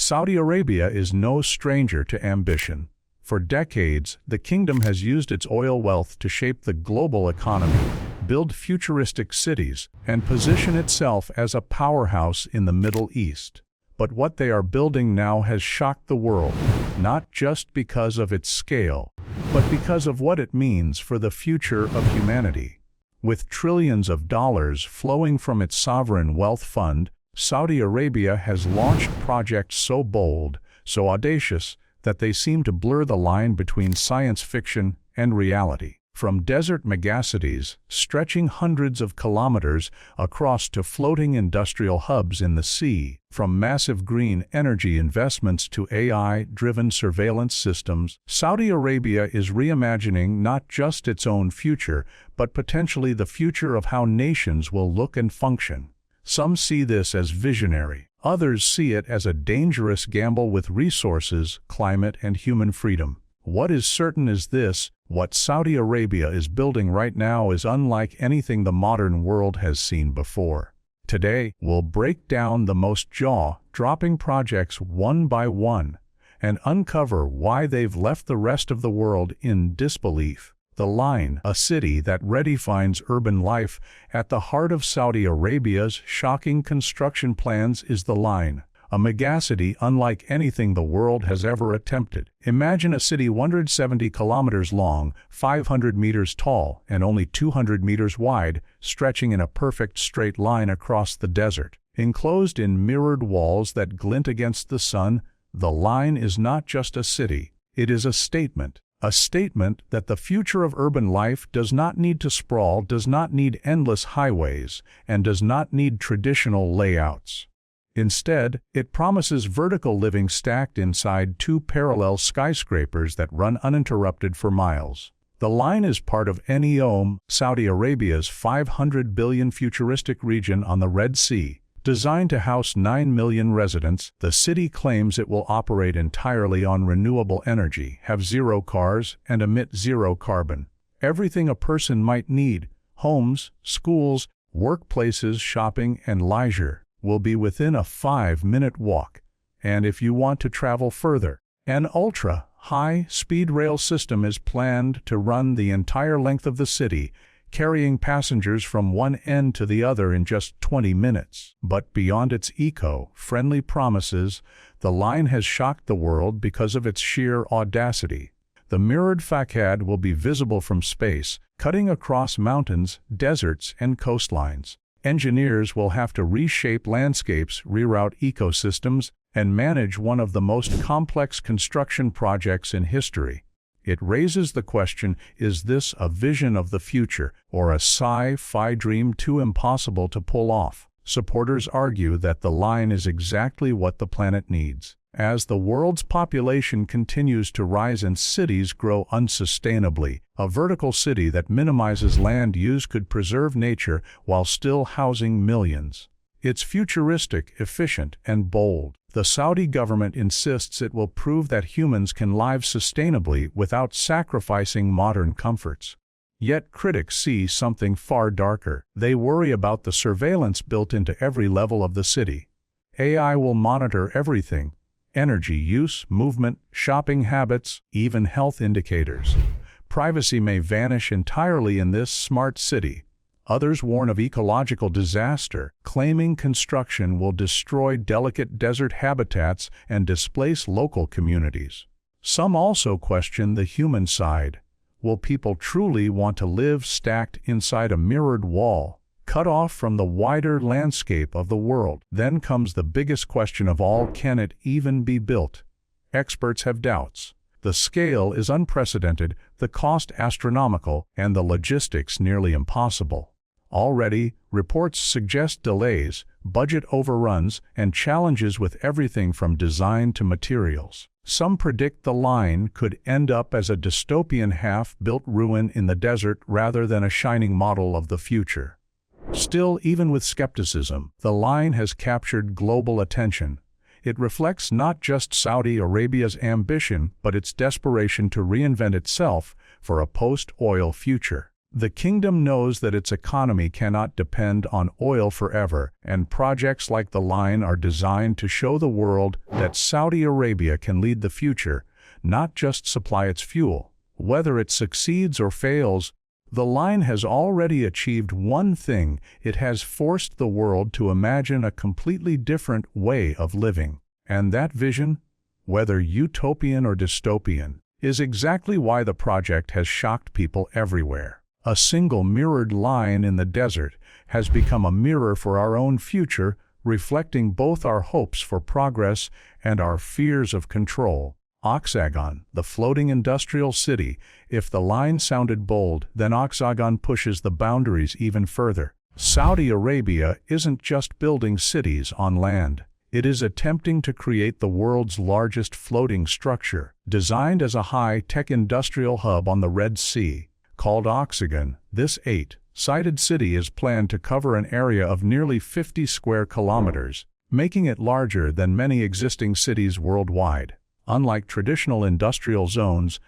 Saudi Arabia is no stranger to ambition. For decades, the kingdom has used its oil wealth to shape the global economy, build futuristic cities, and position itself as a powerhouse in the Middle East. But what they are building now has shocked the world, not just because of its scale, but because of what it means for the future of humanity. With trillions of dollars flowing from its sovereign wealth fund, Saudi Arabia has launched projects so bold, so audacious, that they seem to blur the line between science fiction and reality. From desert megacities stretching hundreds of kilometers across to floating industrial hubs in the sea, from massive green energy investments to AI-driven surveillance systems, Saudi Arabia is reimagining not just its own future, but potentially the future of how nations will look and function. Some see this as visionary. Others see it as a dangerous gamble with resources, climate, and human freedom. What is certain is this: what Saudi Arabia is building right now is unlike anything the modern world has seen before. Today, we'll break down the most jaw-dropping projects one by one and uncover why they've left the rest of the world in disbelief. The Line, a city that redefines urban life at the heart of Saudi Arabia's shocking construction plans, is the Line, a megacity unlike anything the world has ever attempted. Imagine a city 170 kilometers long, 500 meters tall, and only 200 meters wide, stretching in a perfect straight line across the desert. Enclosed in mirrored walls that glint against the sun, the Line is not just a city, it is a statement. A statement that the future of urban life does not need to sprawl, does not need endless highways, and does not need traditional layouts. Instead, it promises vertical living stacked inside two parallel skyscrapers that run uninterrupted for miles. The Line is part of Neom, Saudi Arabia's $500 billion futuristic region on the Red Sea. Designed to house 9 million residents, the city claims it will operate entirely on renewable energy, have zero cars, and emit zero carbon. Everything a person might need, homes, schools, workplaces, shopping, and leisure, will be within a 5-minute walk. And if you want to travel further, an ultra-high-speed rail system is planned to run the entire length of the city, carrying passengers from one end to the other in just 20 minutes. But beyond its eco-friendly promises, the Line has shocked the world because of its sheer audacity. The mirrored facade will be visible from space, cutting across mountains, deserts, and coastlines. Engineers will have to reshape landscapes, reroute ecosystems, and manage one of the most complex construction projects in history. It raises the question, is this a vision of the future, or a sci-fi dream too impossible to pull off? Supporters argue that the Line is exactly what the planet needs. As the world's population continues to rise and cities grow unsustainably, a vertical city that minimizes land use could preserve nature while still housing millions. It's futuristic, efficient, and bold. The Saudi government insists it will prove that humans can live sustainably without sacrificing modern comforts. Yet critics see something far darker. They worry about the surveillance built into every level of the city. AI will monitor everything: energy use, movement, shopping habits, even health indicators. Privacy may vanish entirely in this smart city. Others warn of ecological disaster, claiming construction will destroy delicate desert habitats and displace local communities. Some also question the human side. Will people truly want to live stacked inside a mirrored wall, cut off from the wider landscape of the world? Then comes the biggest question of all: can it even be built? Experts have doubts. The scale is unprecedented, the cost astronomical, and the logistics nearly impossible. Already, reports suggest delays, budget overruns, and challenges with everything from design to materials. Some predict the Line could end up as a dystopian half-built ruin in the desert rather than a shining model of the future. Still, even with skepticism, the Line has captured global attention. It reflects not just Saudi Arabia's ambition, but its desperation to reinvent itself for a post-oil future. The kingdom knows that its economy cannot depend on oil forever, and projects like the line are designed to show the world that Saudi Arabia can lead the future, not just supply its fuel. Whether it succeeds or fails, the line has already achieved one thing: it has forced the world to imagine a completely different way of living. And that vision, whether utopian or dystopian, is exactly why the project has shocked people everywhere. A single mirrored line in the desert has become a mirror for our own future, reflecting both our hopes for progress and our fears of control. Oxagon, the floating industrial city. If the line sounded bold, then Oxagon pushes the boundaries even further. Saudi Arabia isn't just building cities on land. It is attempting to create the world's largest floating structure, designed as a high-tech industrial hub on the Red Sea. Called Oxagon, this 8-sided city is planned to cover an area of nearly 50 square kilometers, making it larger than many existing cities worldwide. Unlike traditional industrial zones,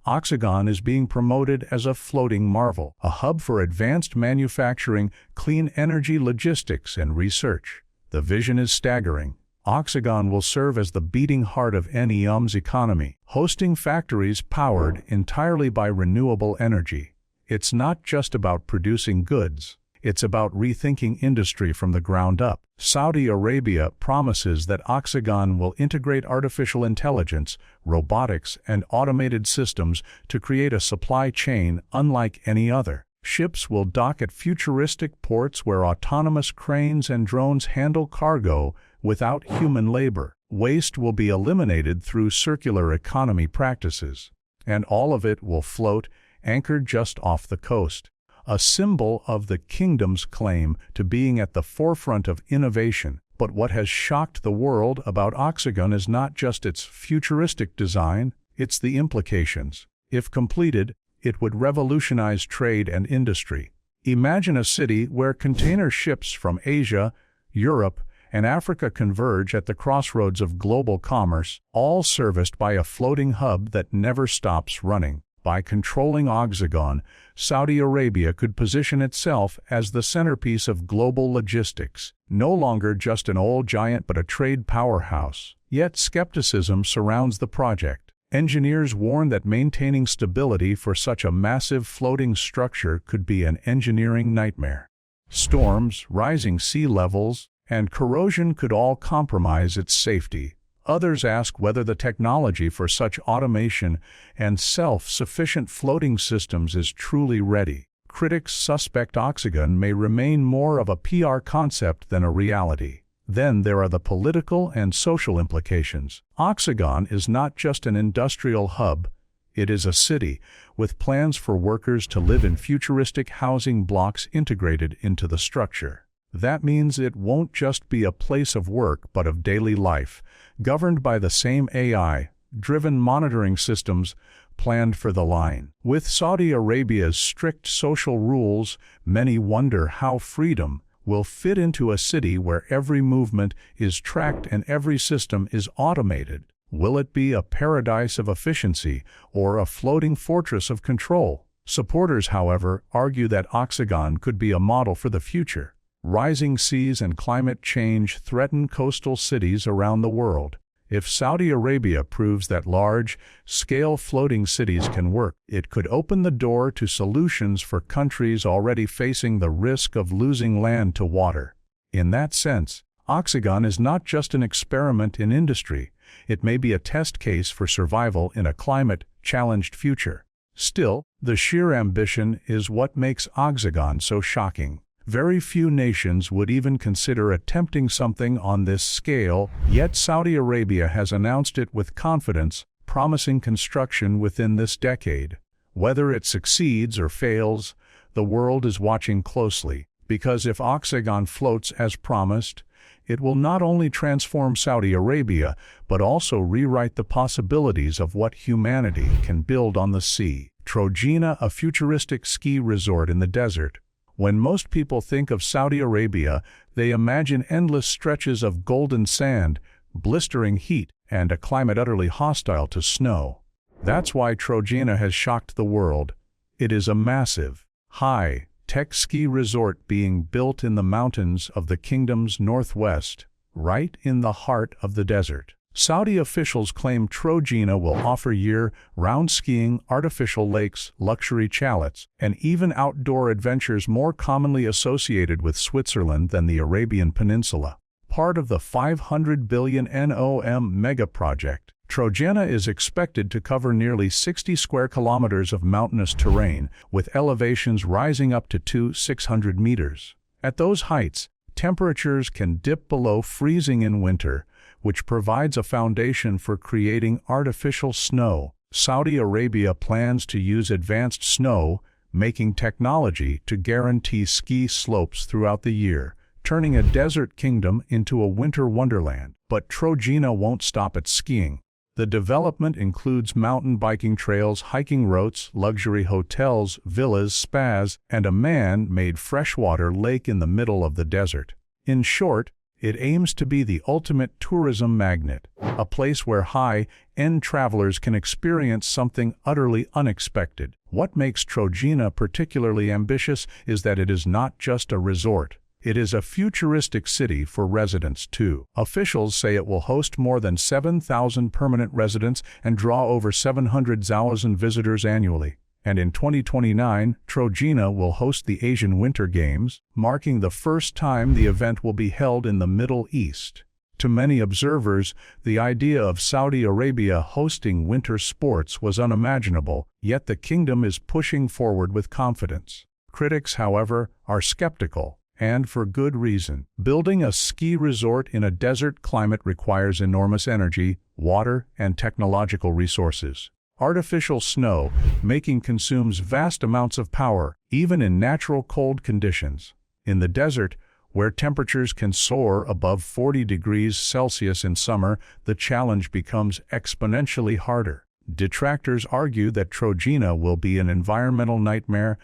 Oxagon is being promoted as a floating marvel, a hub for advanced manufacturing, clean energy logistics, and research. The vision is staggering. Oxagon will serve as the beating heart of Neom's economy, hosting factories powered entirely by renewable energy. It's not just about producing goods. It's about rethinking industry from the ground up. Saudi Arabia promises that Oxagon will integrate artificial intelligence, robotics, and automated systems to create a supply chain unlike any other. Ships will dock at futuristic ports where autonomous cranes and drones handle cargo without human labor. Waste will be eliminated through circular economy practices. And all of it will float, anchored just off the coast. A symbol of the kingdom's claim to being at the forefront of innovation. But what has shocked the world about Oxagon is not just its futuristic design, it's the implications. If completed, it would revolutionize trade and industry. Imagine a city where container ships from Asia, Europe, and Africa converge at the crossroads of global commerce, all serviced by a floating hub that never stops running. By controlling Oxagon, Saudi Arabia could position itself as the centerpiece of global logistics, no longer just an oil giant but a trade powerhouse. Yet skepticism surrounds the project. Engineers warn that maintaining stability for such a massive floating structure could be an engineering nightmare. Storms, rising sea levels, and corrosion could all compromise its safety. Others ask whether the technology for such automation and self-sufficient floating systems is truly ready. Critics suspect Oxagon may remain more of a PR concept than a reality. Then there are the political and social implications. Oxagon is not just an industrial hub, it is a city, with plans for workers to live in futuristic housing blocks integrated into the structure. That means it won't just be a place of work but of daily life, governed by the same AI-driven monitoring systems planned for the line. With Saudi Arabia's strict social rules, many wonder how freedom will fit into a city where every movement is tracked and every system is automated. Will it be a paradise of efficiency or a floating fortress of control? Supporters, however, argue that Oxagon could be a model for the future. Rising seas and climate change threaten coastal cities around the world. If Saudi Arabia proves that large-scale floating cities can work, it could open the door to solutions for countries already facing the risk of losing land to water. In that sense, Oxagon is not just an experiment in industry, it may be a test case for survival in a climate-challenged future. Still, the sheer ambition is what makes Oxagon so shocking. Very few nations would even consider attempting something on this scale, yet Saudi Arabia has announced it with confidence, promising construction within this decade. Whether it succeeds or fails, the world is watching closely, because if Oxagon floats as promised, it will not only transform Saudi Arabia, but also rewrite the possibilities of what humanity can build on the sea. Trojena, a futuristic ski resort in the desert. When most people think of Saudi Arabia, they imagine endless stretches of golden sand, blistering heat, and a climate utterly hostile to snow. That's why Trojena has shocked the world. It is a massive, high-tech ski resort being built in the mountains of the kingdom's northwest, right in the heart of the desert. Saudi officials claim Trojena will offer year-round skiing, artificial lakes, luxury chalets, and even outdoor adventures more commonly associated with Switzerland than the Arabian Peninsula. Part of the 500 billion Neom mega-project, Trojena is expected to cover nearly 60 square kilometers of mountainous terrain, with elevations rising up to 600 meters. At those heights, temperatures can dip below freezing in winter, which provides a foundation for creating artificial snow. Saudi Arabia plans to use advanced snow-making technology to guarantee ski slopes throughout the year, turning a desert kingdom into a winter wonderland. But Trojena won't stop at skiing. The development includes mountain biking trails, hiking routes, luxury hotels, villas, spas, and a man-made freshwater lake in the middle of the desert. In short, it aims to be the ultimate tourism magnet, a place where high-end travelers can experience something utterly unexpected. What makes Trojena particularly ambitious is that it is not just a resort. It is a futuristic city for residents too. Officials say it will host more than 7,000 permanent residents and draw over 700,000 visitors annually. And in 2029, Trojena will host the Asian Winter Games, marking the first time the event will be held in the Middle East. To many observers, the idea of Saudi Arabia hosting winter sports was unimaginable, yet the kingdom is pushing forward with confidence. Critics, however, are skeptical, and for good reason. Building a ski resort in a desert climate requires enormous energy, water, and technological resources. Artificial snow-making consumes vast amounts of power, even in natural cold conditions. In the desert, where temperatures can soar above 40 degrees Celsius in summer, the challenge becomes exponentially harder. Detractors argue that Trojena will be an environmental nightmare,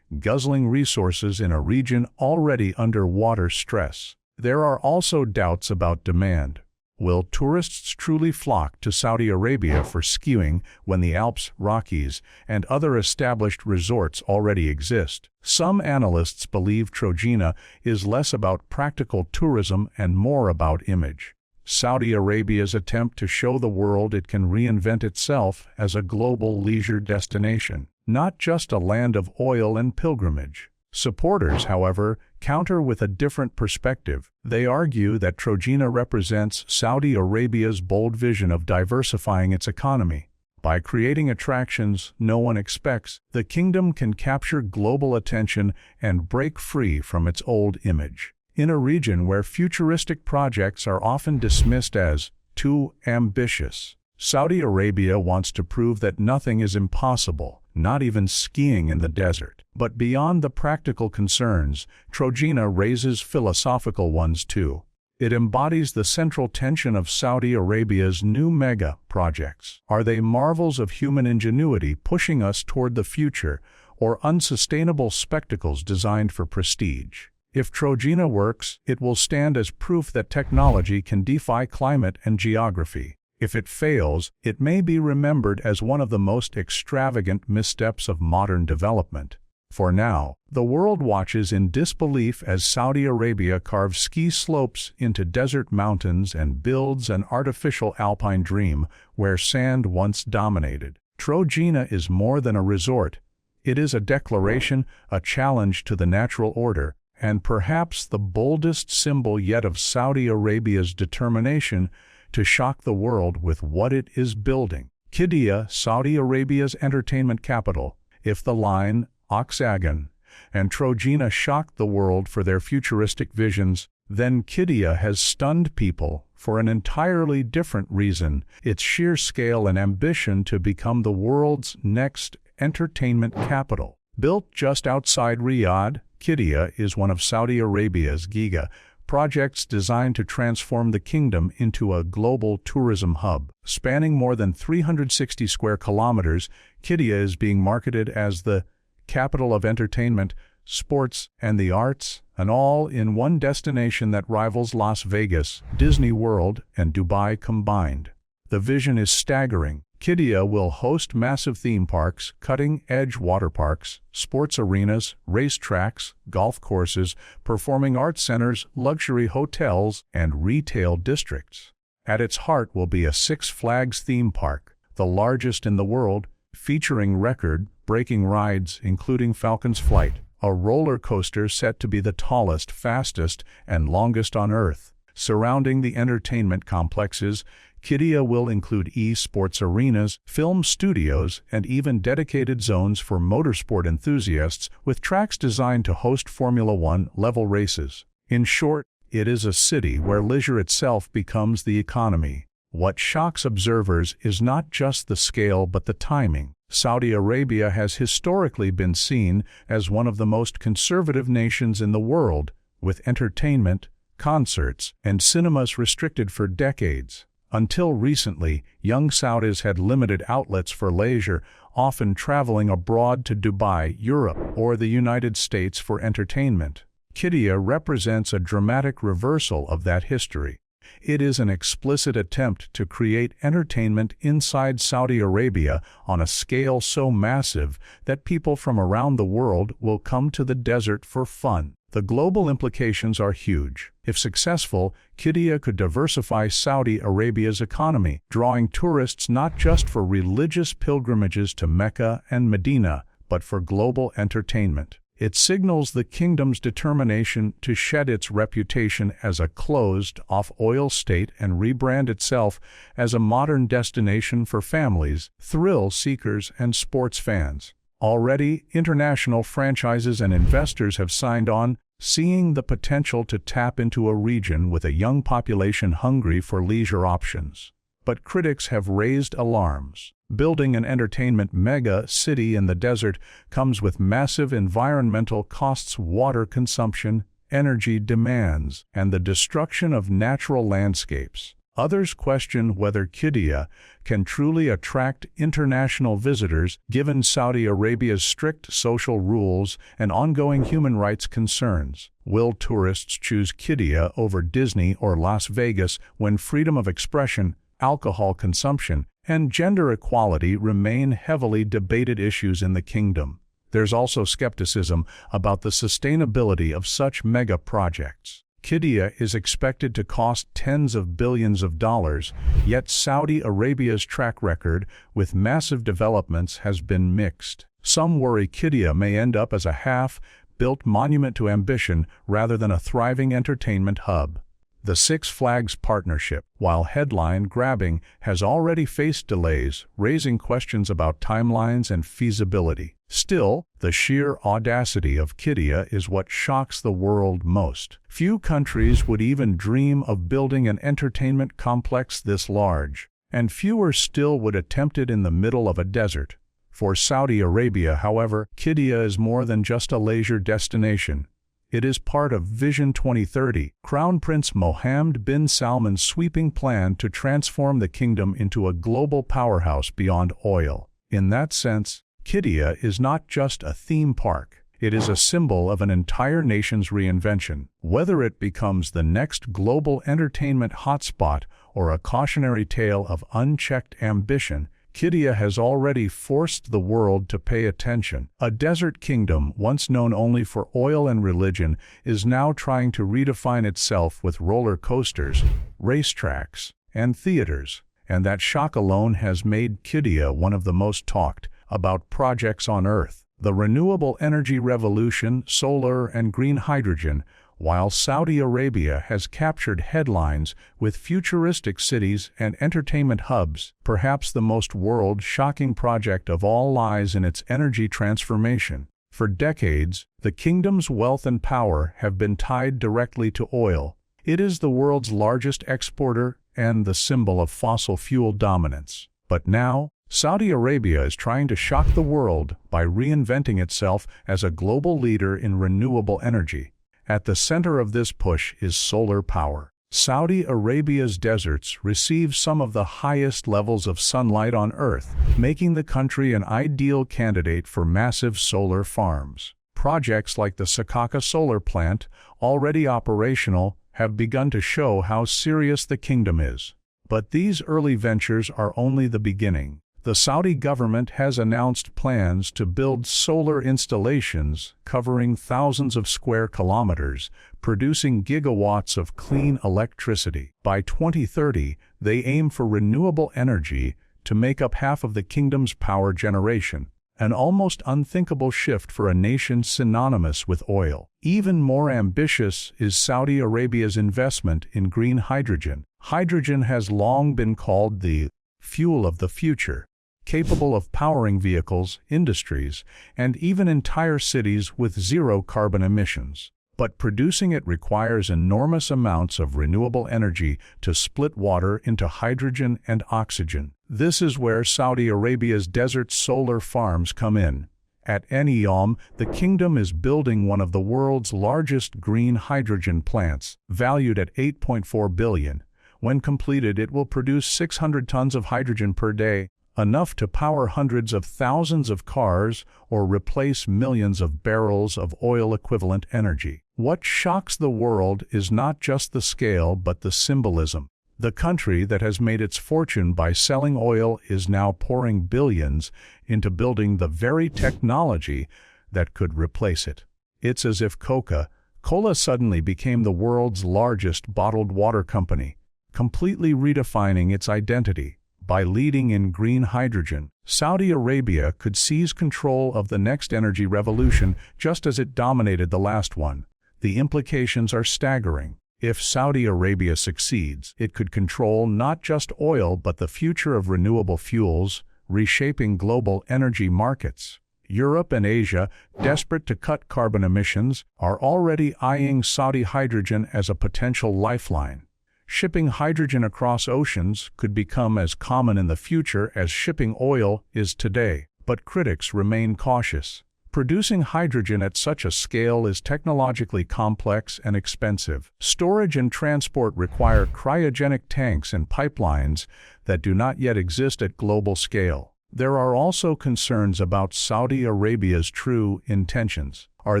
guzzling resources in a region already under water stress. There are also doubts about demand. Will tourists truly flock to Saudi Arabia for skiing when the Alps, Rockies, and other established resorts already exist? Some analysts believe Trojena is less about practical tourism and more about image. Saudi Arabia's attempt to show the world it can reinvent itself as a global leisure destination, not just a land of oil and pilgrimage. Supporters, however, counter with a different perspective. They argue that Trojena represents Saudi Arabia's bold vision of diversifying its economy. By creating attractions no one expects, the kingdom can capture global attention and break free from its old image. In a region where futuristic projects are often dismissed as too ambitious, Saudi Arabia wants to prove that nothing is impossible, not even skiing in the desert. But beyond the practical concerns, Trojena raises philosophical ones too. It embodies the central tension of Saudi Arabia's new mega-projects. Are they marvels of human ingenuity pushing us toward the future, or unsustainable spectacles designed for prestige? If Trojena works, it will stand as proof that technology can defy climate and geography. If it fails, it may be remembered as one of the most extravagant missteps of modern development. For now, the world watches in disbelief as Saudi Arabia carves ski slopes into desert mountains and builds an artificial alpine dream where sand once dominated. Trojena is more than a resort. It is a declaration, a challenge to the natural order, and perhaps the boldest symbol yet of Saudi Arabia's determination to shock the world with what it is building. Qiddiya, Saudi Arabia's entertainment capital. If the line, Oxagon, and Trojena shocked the world for their futuristic visions, then Qiddiya has stunned people for an entirely different reason: its sheer scale and ambition to become the world's next entertainment capital. Built just outside Riyadh, Qiddiya is one of Saudi Arabia's giga projects designed to transform the kingdom into a global tourism hub. Spanning more than 360 square kilometers, Qiddiya is being marketed as the capital of entertainment, sports, and the arts, an all-in-one destination that rivals Las Vegas, Disney World, and Dubai combined. The vision is staggering. Qiddiya will host massive theme parks, cutting-edge water parks, sports arenas, racetracks, golf courses, performing arts centers, luxury hotels, and retail districts. At its heart will be a Six Flags theme park, the largest in the world, featuring record-breaking rides including Falcon's Flight, a roller coaster set to be the tallest, fastest, and longest on Earth. Surrounding the entertainment complexes, Qiddiya will include e-sports arenas, film studios, and even dedicated zones for motorsport enthusiasts with tracks designed to host Formula One-level races. In short, it is a city where leisure itself becomes the economy. What shocks observers is not just the scale but the timing. Saudi Arabia has historically been seen as one of the most conservative nations in the world, with entertainment, concerts, and cinemas restricted for decades. Until recently, young Saudis had limited outlets for leisure, often traveling abroad to Dubai, Europe, or the United States for entertainment. Qiddiya represents a dramatic reversal of that history. It is an explicit attempt to create entertainment inside Saudi Arabia on a scale so massive that people from around the world will come to the desert for fun. The global implications are huge. If successful, Qiddiya could diversify Saudi Arabia's economy, drawing tourists not just for religious pilgrimages to Mecca and Medina, but for global entertainment. It signals the kingdom's determination to shed its reputation as a closed-off oil state and rebrand itself as a modern destination for families, thrill seekers, and sports fans. Already, international franchises and investors have signed on, seeing the potential to tap into a region with a young population hungry for leisure options. But critics have raised alarms. Building an entertainment mega-city in the desert comes with massive environmental costs, water consumption, energy demands, and the destruction of natural landscapes. Others question whether Qiddiya can truly attract international visitors given Saudi Arabia's strict social rules and ongoing human rights concerns. Will tourists choose Qiddiya over Disney or Las Vegas when freedom of expression, alcohol consumption, and gender equality remain heavily debated issues in the kingdom? There's also skepticism about the sustainability of such mega projects. Qiddiya is expected to cost tens of billions of dollars, yet Saudi Arabia's track record with massive developments has been mixed. Some worry Qiddiya may end up as a half-built monument to ambition rather than a thriving entertainment hub. The Six Flags partnership, while headline-grabbing, has already faced delays, raising questions about timelines and feasibility. Still, the sheer audacity of Qiddiya is what shocks the world most. Few countries would even dream of building an entertainment complex this large, and fewer still would attempt it in the middle of a desert. For Saudi Arabia, however, Qiddiya is more than just a leisure destination. It is part of Vision 2030, Crown Prince Mohammed bin Salman's sweeping plan to transform the kingdom into a global powerhouse beyond oil. In that sense, Qiddiya is not just a theme park. It is a symbol of an entire nation's reinvention. Whether it becomes the next global entertainment hotspot or a cautionary tale of unchecked ambition, Qiddiya has already forced the world to pay attention. A desert kingdom, once known only for oil and religion, is now trying to redefine itself with roller coasters, racetracks, and theaters. And that shock alone has made Qiddiya one of the most talked about projects on Earth. The renewable energy revolution, solar and green hydrogen, while Saudi Arabia has captured headlines with futuristic cities and entertainment hubs, perhaps the most world-shocking project of all lies in its energy transformation. For decades, the kingdom's wealth and power have been tied directly to oil. It is the world's largest exporter and the symbol of fossil fuel dominance. But now, Saudi Arabia is trying to shock the world by reinventing itself as a global leader in renewable energy. At the center of this push is solar power. Saudi Arabia's deserts receive some of the highest levels of sunlight on Earth, making the country an ideal candidate for massive solar farms. Projects like the Sakaka solar plant, already operational, have begun to show how serious the kingdom is. But these early ventures are only the beginning. The Saudi government has announced plans to build solar installations covering thousands of square kilometers, producing gigawatts of clean electricity. By 2030, they aim for renewable energy to make up half of the kingdom's power generation, an almost unthinkable shift for a nation synonymous with oil. Even more ambitious is Saudi Arabia's investment in green hydrogen. Hydrogen has long been called the fuel of the future, capable of powering vehicles, industries, and even entire cities with zero carbon emissions. But producing it requires enormous amounts of renewable energy to split water into hydrogen and oxygen. This is where Saudi Arabia's desert solar farms come in. At Neom, the kingdom is building one of the world's largest green hydrogen plants, valued at $8.4 billion. When completed, it will produce 600 tons of hydrogen per day, enough to power hundreds of thousands of cars or replace millions of barrels of oil-equivalent energy. What shocks the world is not just the scale but the symbolism. The country that has made its fortune by selling oil is now pouring billions into building the very technology that could replace it. It's as if Coca-Cola suddenly became the world's largest bottled water company, completely redefining its identity. By leading in green hydrogen, Saudi Arabia could seize control of the next energy revolution just as it dominated the last one. The implications are staggering. If Saudi Arabia succeeds, it could control not just oil but the future of renewable fuels, reshaping global energy markets. Europe and Asia, desperate to cut carbon emissions, are already eyeing Saudi hydrogen as a potential lifeline. Shipping hydrogen across oceans could become as common in the future as shipping oil is today, but critics remain cautious. Producing hydrogen at such a scale is technologically complex and expensive. Storage and transport require cryogenic tanks and pipelines that do not yet exist at global scale. There are also concerns about Saudi Arabia's true intentions. Are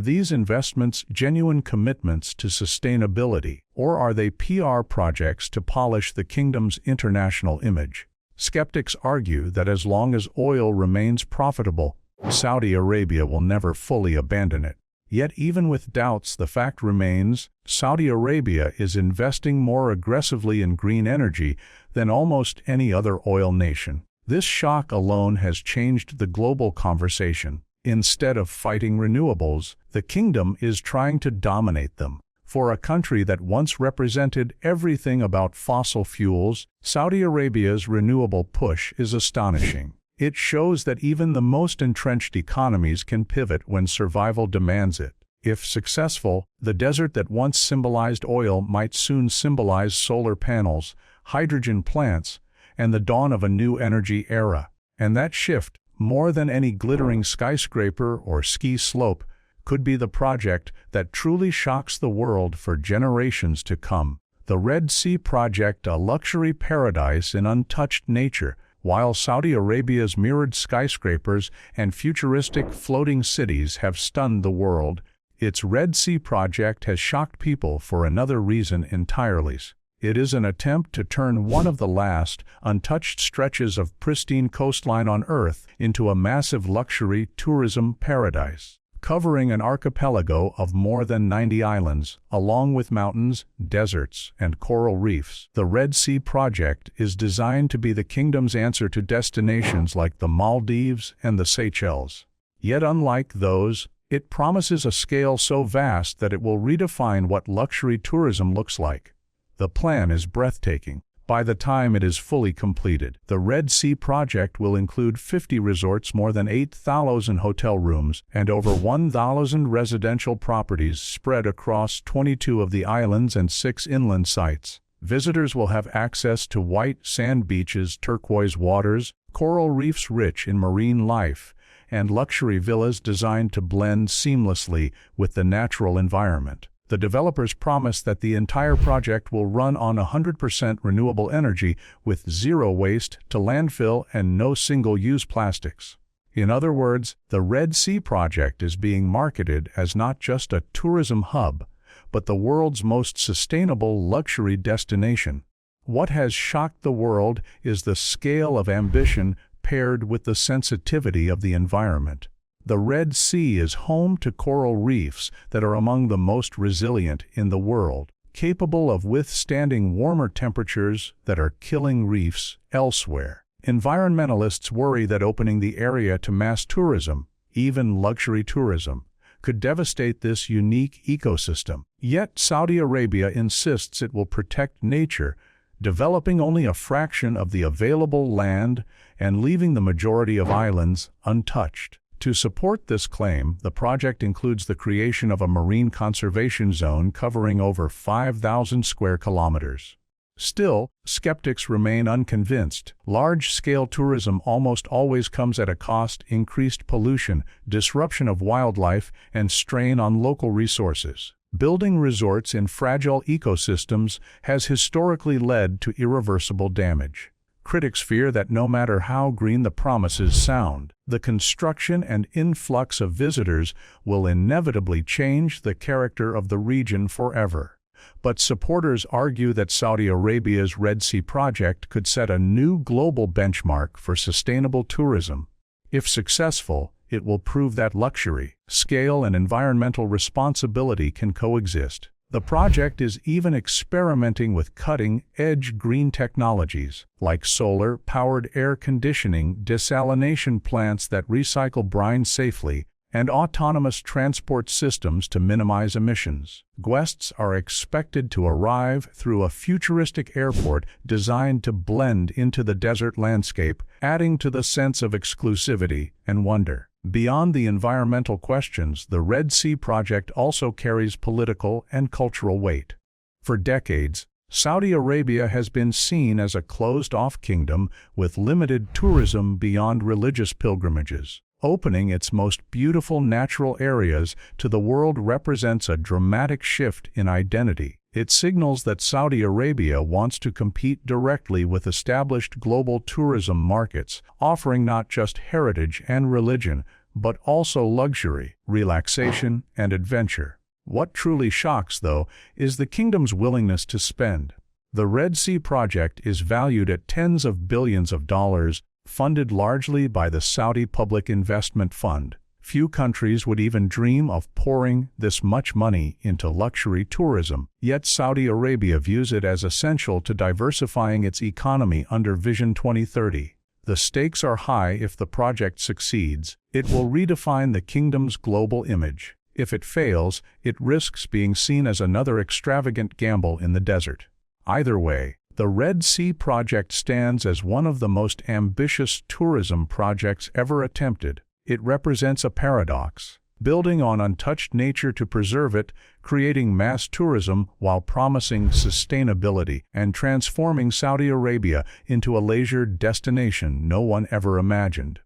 these investments genuine commitments to sustainability, or are they PR projects to polish the kingdom's international image? Skeptics argue that as long as oil remains profitable, Saudi Arabia will never fully abandon it. Yet even with doubts, the fact remains, Saudi Arabia is investing more aggressively in green energy than almost any other oil nation. This shock alone has changed the global conversation. Instead of fighting renewables, the kingdom is trying to dominate them. For a country that once represented everything about fossil fuels, Saudi Arabia's renewable push is astonishing. It shows that even the most entrenched economies can pivot when survival demands it. If successful, the desert that once symbolized oil might soon symbolize solar panels, hydrogen plants, and the dawn of a new energy era. And that shift, more than any glittering skyscraper or ski slope, could be the project that truly shocks the world for generations to come. The Red Sea Project, a luxury paradise in untouched nature, while Saudi Arabia's mirrored skyscrapers and futuristic floating cities have stunned the world, its Red Sea Project has shocked people for another reason entirely. It is an attempt to turn one of the last, untouched stretches of pristine coastline on Earth into a massive luxury tourism paradise. Covering an archipelago of more than 90 islands, along with mountains, deserts, and coral reefs, the Red Sea Project is designed to be the kingdom's answer to destinations like the Maldives and the Seychelles. Yet unlike those, it promises a scale so vast that it will redefine what luxury tourism looks like. The plan is breathtaking. By the time it is fully completed, the Red Sea Project will include 50 resorts, more than 8,000 hotel rooms, and over 1,000 residential properties spread across 22 of the islands and 6 inland sites. Visitors will have access to white sand beaches, turquoise waters, coral reefs rich in marine life, and luxury villas designed to blend seamlessly with the natural environment. The developers promise that the entire project will run on 100% renewable energy with zero waste to landfill and no single-use plastics. In other words, the Red Sea Project is being marketed as not just a tourism hub, but the world's most sustainable luxury destination. What has shocked the world is the scale of ambition, paired with the sensitivity of the environment. The Red Sea is home to coral reefs that are among the most resilient in the world, capable of withstanding warmer temperatures that are killing reefs elsewhere. Environmentalists worry that opening the area to mass tourism, even luxury tourism, could devastate this unique ecosystem. Yet Saudi Arabia insists it will protect nature, developing only a fraction of the available land and leaving the majority of islands untouched. To support this claim, the project includes the creation of a marine conservation zone covering over 5,000 square kilometers. Still, skeptics remain unconvinced. Large-scale tourism almost always comes at a cost: increased pollution, disruption of wildlife, and strain on local resources. Building resorts in fragile ecosystems has historically led to irreversible damage. Critics fear that no matter how green the promises sound, the construction and influx of visitors will inevitably change the character of the region forever. But supporters argue that Saudi Arabia's Red Sea project could set a new global benchmark for sustainable tourism. If successful, it will prove that luxury, scale, and environmental responsibility can coexist. The project is even experimenting with cutting-edge green technologies, like solar-powered air conditioning, desalination plants that recycle brine safely, and autonomous transport systems to minimize emissions. Guests are expected to arrive through a futuristic airport designed to blend into the desert landscape, adding to the sense of exclusivity and wonder. Beyond the environmental questions, the Red Sea project also carries political and cultural weight. For decades, Saudi Arabia has been seen as a closed-off kingdom with limited tourism beyond religious pilgrimages. Opening its most beautiful natural areas to the world represents a dramatic shift in identity. It signals that Saudi Arabia wants to compete directly with established global tourism markets, offering not just heritage and religion, but also luxury, relaxation, and adventure. What truly shocks, though, is the kingdom's willingness to spend. The Red Sea project is valued at tens of billions of dollars, funded largely by the Saudi Public Investment Fund. Few countries would even dream of pouring this much money into luxury tourism, yet Saudi Arabia views it as essential to diversifying its economy under Vision 2030. The stakes are high. If the project succeeds, it will redefine the kingdom's global image. If it fails, it risks being seen as another extravagant gamble in the desert. Either way, the Red Sea project stands as one of the most ambitious tourism projects ever attempted. It represents a paradox, building on untouched nature to preserve it, creating mass tourism while promising sustainability, and transforming Saudi Arabia into a leisure destination no one ever imagined.